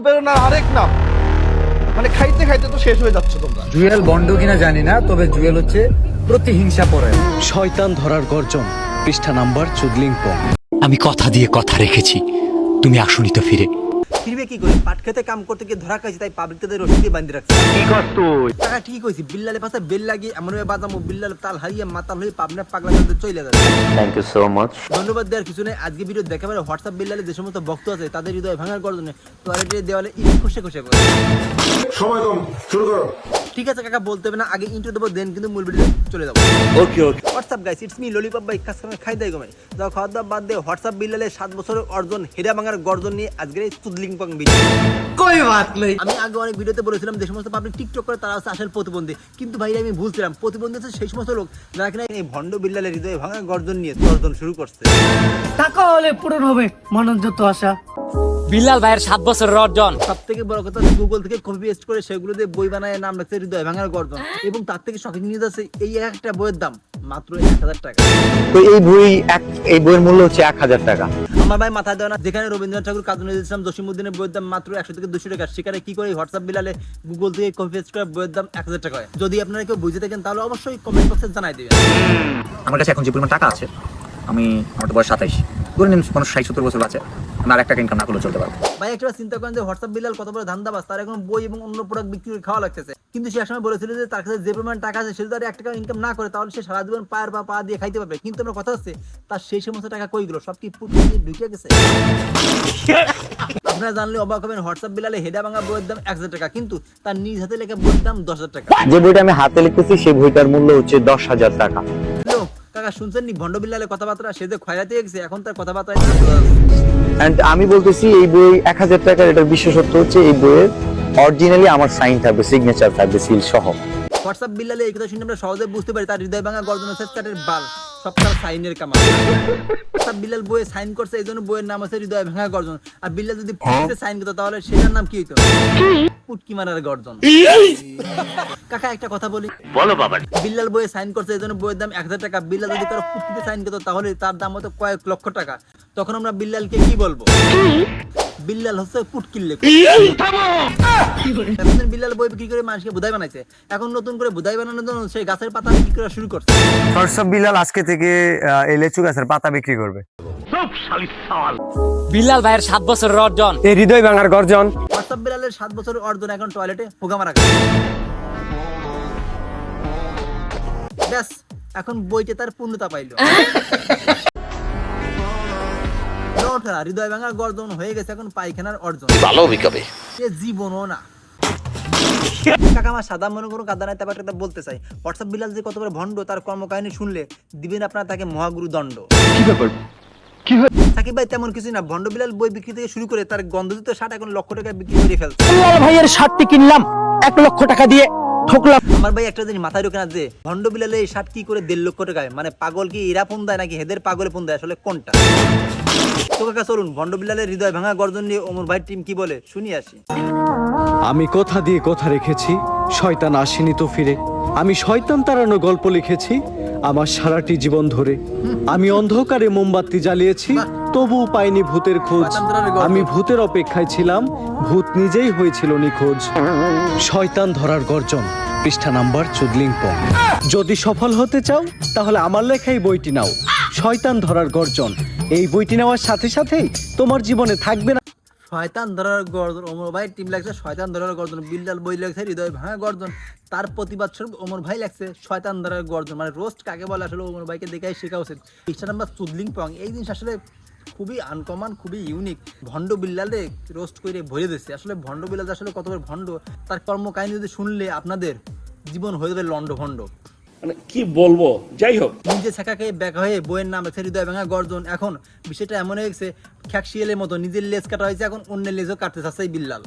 প্রেরণার আরেক নাম, মানে খাইতে খাইতে তো শেষ হয়ে যাচ্ছে তোমরা। জুয়েল বন্ড কিনা জানি না, তবে জুয়েল হচ্ছে প্রতিহিংসা পরে। শয়তান ধরার গর্জন, পৃষ্ঠা নাম্বার চুদলিং পং। আমি কথা দিয়ে কথা রেখেছি, তুমি আসুনি তো ফিরে। ফিরবে কি করে? পাট খেতে কাম করতে গিয়ে ধরা খাইছি, তাই পাবলিক তাদের রশি দিয়ে বাঁধি রাখছে। কি কর তুই? টাকা ঠিক কইছি, বিল্লালে পাশে বেল লাগিয়ে এমন ভাবে বাজামো, বিল্লাল তাল হারিয়ে মাতাল হয়ে পাবনা পাগলা করে চলে যাবে। Thank you so much. ধন্যবাদ দেওয়ার কিছু নেই। আজকে ভিডিও দেখা পারে হোয়াটসঅ্যাপ বিল্লালে যে সমস্ত ভক্ত আছে তাদের হৃদয় ভাঙার গর্জনে টয়লেটের দেওয়ালে ইট খসে খসে করে। সময় কম, শুরু করো। ঠিক আছে কাকা, বলতে হবে না, আগে ইন্ট্রো দেবো, দেন কিন্তু মূল ভিডিও চলে যাবো। Okay okay. WhatsApp guys, it's me lollipop ভাই, কাজ করে খাই দেয় গো ভাই। যাও খাওয়া দাওয়া বাদ দিয়ে হোয়াটসঅ্যাপ বিল্লালে 7 বছরের অর্জন হেরা ভাঙার গর্জন নিয়ে আজকের এই চুদলিং পং ভিডিও। আমি আগে অনেক ভিডিওতে বলেছিলাম যে সমস্ত পাবলিক টিকটক করে তারা হচ্ছে আসল প্রতিবন্ধী, কিন্তু ভাই আমি ভুলছিলাম। প্রতিবন্ধী হচ্ছে সেই সমস্ত লোক যারা কিনা এই ভণ্ড বিল্লালের হৃদয় ভাঙার গর্জন নিয়ে গর্জন শুরু করছে। টাকা হলে পূরণ হবে মানব যত আশা। বিল্লাল ভাইয়ের 7 বছরের অর্জন। সব থেকে বড় কথা, গুগল থেকে কপি পেস্ট করে সেগুলো দিয়ে বই বানায় নাম রাখছে হৃদয় ভাঙার গর্জন, এবং তার থেকে শখিং নিউজ আছে এই একটা বইয়ের দাম মাত্র 1000 টাকা। তো এই বইয়ের মূল্য হচ্ছে 1000 টাকা। আমার ভাই মাথায় দেওয়া না, যেখানে রবীন্দ্রনাথ ঠাকুর, কাজী নজরুল ইসলাম, জসিমউদ্দিনের বইয়ের দাম মাত্র 100 থেকে 200 টাকা, সেখানে কি করে হোয়াটসঅ্যাপ বিলালে গুগল থেকে কপি পেস্ট করে বইয়ের দাম 1000 টাকা হয়। যদি আপনারা কেউ বুঝে থাকেন তাহলে অবশ্যই কমেন্ট বক্সে জানাই দিবেন। আমার কাছে এখন যে পরিমাণ টাকা আছে, আমার তো বয়স 27, ধরে নিন 60-70 বছর আছে, আমার 1 টাকা ইনকাম না করলে চলতে পারবো। ভাই একটা চিন্তা করেন যে হোয়াটসঅ্যাপ বিলাল কত বড় ধান্দাবাজ, তার এখন বই এবং অন্য প্রোডাক্ট বিক্রি করে খাওয়া লাগতেছে, কিন্তু সে একসময় বলেছিল যে তার কাছে যে পরিমাণ টাকা আছে সে যদি 1 টাকা ইনকাম না করে তাহলে সে সারা জীবন পায়ের পা দিয়ে খাইতে পারবে। কিন্তু আমরা কথা হচ্ছে তার সেই সমস্ত টাকা কই গেল? সব কি পুটকি দিয়ে ঢুকে গেছে? আপনারা জানলে অবাক হবেন, হোয়াটসঅ্যাপ বিলালে হেডা ভাঙা বইয়ের দাম 1000 টাকা, কিন্তু তার নিজ হাতে লেখা বইয়ের দাম 10,000 টাকা। যে বইটা আমি হাতে লিখতেছি সেই বইটার মূল্য হচ্ছে 10,000 টাকা। হ্যালো কাকা, শুনছেন নি ভণ্ড বিল্লালের কথাবার্তা? সে যে খয়রাতে গেছে, এখন তার কথাবার্তা এন্ড আমি বলতেছি এই বই 1000 টাকার। এটার বিশেষত্ব হচ্ছে এই বইয়ের অরিজিনালি আমার সাইন থাকবে, সিগনেচার থাকবে, সিল সহ। হোয়াটসঅ্যাপ বিল্লালে এই কথা শুনে আমরা সহজে বুঝতে পারি তার হৃদয় ভাঙা গর্জন হচ্ছে চাটের বাল, সব তার সাইনের কামাল। হোয়াটসঅ্যাপ বিল্লাল বইয়ে সাইন করছে, এই জন্য বইয়ের নাম আছে হৃদয় ভাঙা গর্জন। আর বিল্লাল যদি পুটকিতে সাইন করতো তাহলে সেটার নাম কি হইতো? পুটকি মারার গর্জন। কাকা একটা কথা বলি, বলো বাবা। বিল্লাল বইয়ে সাইন করছে, এই জন্য বইয়ের দাম 1000 টাকা। বিল্লাল যদি কারো পুটকিতে সাইন করতো তাহলে তার দাম হতো কয়েক লক্ষ টাকা। তখন আমরা বিল্লালকে কি বলবো? বিল্লাল হচ্ছে পুটকির লেখক। এখন বিল্লাল বই বিক্রি করে মানুষকে বুধাই বানাইছে, এখন নতুন করে বুধাই বানানোর জন্য সেই গাছের পাতা বিক্রি করা শুরু করছে। হোয়াটসঅ্যাপ বিলাল আজকে থেকে এই লেচু গাছের পাতা বিক্রি করবে। বিল্লাল ভাইয়ের 7 বছরের অর্জন। এই হৃদয় ভাঙার গর্জন। হোয়াটসঅ্যাপ বিলালের 7 বছরের অর্জন এখন টয়লেটে পোকা মারা গেছে। ব্যাস, এখন বইটা তার পূর্ণতা পাইল। হৃদয় ভাঙার গর্জন হয়ে গেছে এখন পায়খানার অর্জন। ভালো বিকাবে সে জীবনও না। কাকা আমার সাদা মনে কোনো কাদা নাই, তারপর একটা বলতে চাই, হোয়াটসঅ্যাপ বিলাল যে কত বড় ভণ্ড তার কর্মকাহিনী শুনলে দিবেন আপনার তাকে মহাগুরু দণ্ড। কি ব্যাপার? সাকিব ভাই তেমন কিছু না, ভণ্ড বিলাল বই বিক্রি থেকে শুরু করে তার গন্ধযুক্ত শার্ট এখন লক্ষ টাকা বিক্রি করে ফেলছে। ভাইয়ের শার্টটি কিনলাম 1 লক্ষ টাকা দিয়ে, ঠকলাম। আমার ভাই একটা জিনিস মাথায় ঢোকে না যে ভণ্ড বিলালে এই শার্ট কি করে 1.5 লক্ষ টাকায়, মানে পাগল কি এরা ফোন দেয় নাকি হেদের পাগলে ফোন দেয়, আসলে কোনটা? তো কাকা চলুন ভণ্ড বিলালের হৃদয় ভাঙা গর্জন নিয়ে ওমর ভাই টিম কি বলে শুনি আসি। আমি কথা দিয়ে কথা রেখেছি, শয়তান আসেনি তো ফিরে। আমি শয়তান তাড়ানো গল্প লিখেছি আমার সারাটি জীবন ধরে। আমি অন্ধকারে মোমবাতি জ্বালিয়েছি, তবুও পাইনি ভূতের খোঁজ। আমি ভূতের অপেক্ষায় ছিলাম, ভূত নিজেই হয়েছিল নিখোঁজ। শয়তান ধরার গর্জন, পৃষ্ঠা নাম্বার চুদলিং পং। যদি সফল হতে চাও তাহলে আমার লেখাই বইটি নাও, শয়তান ধরার গর্জন। এই বইটি নেওয়ার সাথে সাথেই তোমার জীবনে থাকবে না শয়তান ধরার গর্জন। ওমর ভাই টিম লাগছে শয়তান ধরার গর্জন, বিল্লাল বই লাগছে হৃদয় ভাঙা গর্জন, তার প্রতিবাদ স্বরূপ ওমর ভাই লাগছে শয়তান ধরার গর্জন। মানে রোস্ট কাকে বলে আসলে ওমর ভাইকে দেখাই শেখা উচিত। পৃষ্ঠা নাম্বার চুদলিং পং, এই জিনিস আসলে খুবই আনকমন, খুবই ইউনিক। ভণ্ড বিল্লালে রোস্ট করে ভরে দিচ্ছে। আসলে ভণ্ড বিল্লাল আসলে কত বড় ভণ্ড, তার কর্মকাহিনী যদি শুনলে আপনাদের জীবন হয়ে যাবে লন্ড ভণ্ড। মানে কি বলবো, যাই হোক। নিজে ছাকাকে ব্যাক হয়ে বইয়ের নাম আছে হৃদয় ভাঙা গর্জন। এখন বিষয়টা এমন হয়ে গেছে খ্যাকশিয়ালের মতো, নিজের লেজ কাটা হয়েছে, এখন অন্যের লেজও কাটতে চাচ্ছে এই বিল্লাল।